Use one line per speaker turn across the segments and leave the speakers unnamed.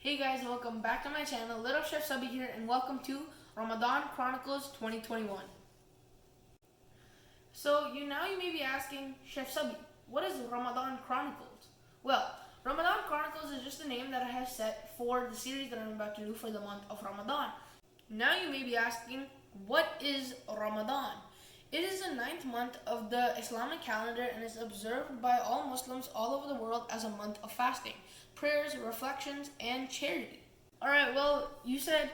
Hey guys, welcome back to my channel. Little Chef Subby here, and welcome to Ramadan Chronicles 2021. So you may be asking, Chef Subby, what is Ramadan Chronicles? Well, Ramadan Chronicles is just the name that I have set for the series that I'm about to do for the month of Ramadan. Now you may be asking, what is Ramadan? It is the 9th month of the Islamic calendar and is observed by all Muslims all over the world as a month of fasting, prayers, reflections, and charity. Alright, well, you said,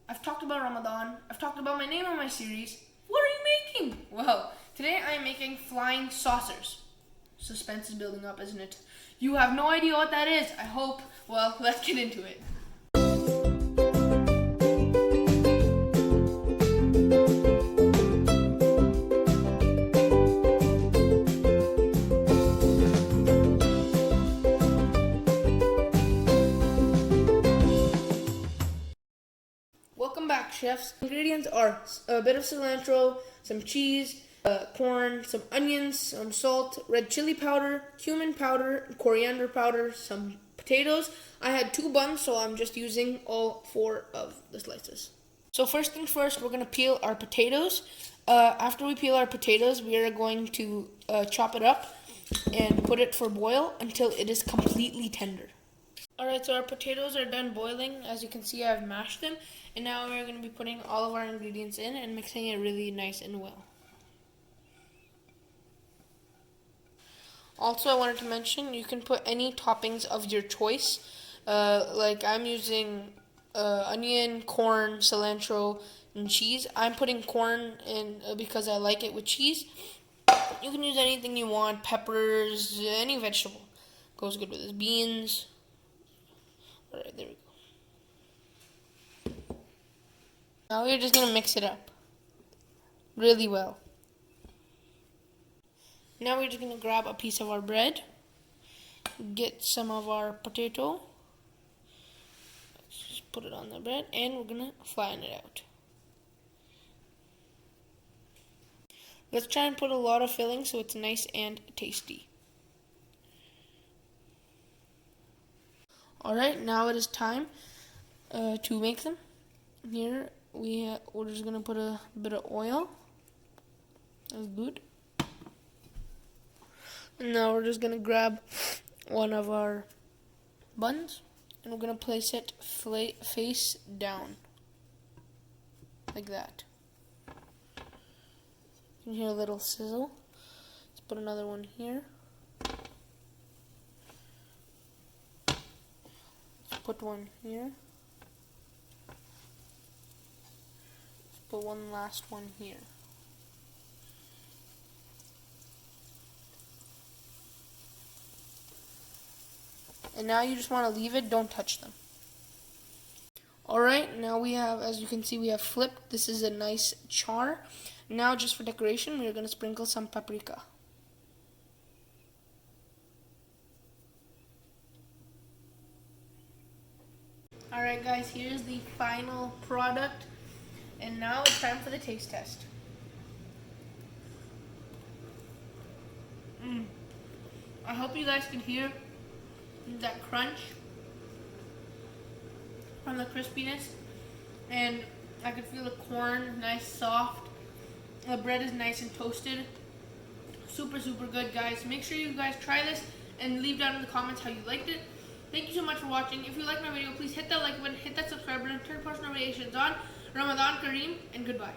I've talked about Ramadan, I've talked about my name on my series. What are you making? Well, today I am making flying saucers. Suspense is building up, isn't it? You have no idea what that is. I hope. Well, let's get into it. Welcome back, chefs. Ingredients are a bit of cilantro, some cheese, corn, some onions, some salt, red chili powder, cumin powder, coriander powder, some potatoes. I had 2 buns, so I'm just using all 4 of the slices. So first things first, we're going to peel our potatoes. After we peel our potatoes, we are going to chop it up and put it for boil until it is completely tender. Alright, so our potatoes are done boiling. As you can see, I've mashed them. And now we're going to be putting all of our ingredients in and mixing it really nice and well. Also, I wanted to mention, you can put any toppings of your choice. Like I'm using onion, corn, cilantro, and cheese. I'm putting corn in because I like it with cheese. You can use anything you want, peppers, any vegetable. Goes good with this. Beans. Alright, there we go. Now we're just going to mix it up really well. Now we're just going to grab a piece of our bread, get some of our potato, let's just put it on the bread, and we're going to flatten it out. Let's try and put a lot of filling so it's nice and tasty. Alright, now it is time to make them. Here we're just going to put a bit of oil. That's good. And now we're just going to grab one of our buns and we're going to place it face down. Like that. You can hear a little sizzle. Let's put another one here. Let's put one here. Put one last one here. And now you just want to leave it, don't touch them. Alright, now we have, as you can see, we have flipped. This is a nice char. Now just for decoration, we're going to sprinkle some paprika. Alright guys, here's the final product. And now it's time for the taste test. I hope you guys can hear that crunch from the crispiness. And I can feel the corn, nice soft. The bread is nice and toasted. Super, super good, guys. Make sure you guys try this and leave down in the comments how you liked it. Thank you so much for watching. If you liked my video, please hit that like button, hit that subscribe button, turn post notifications on. Ramadan Kareem, and goodbye.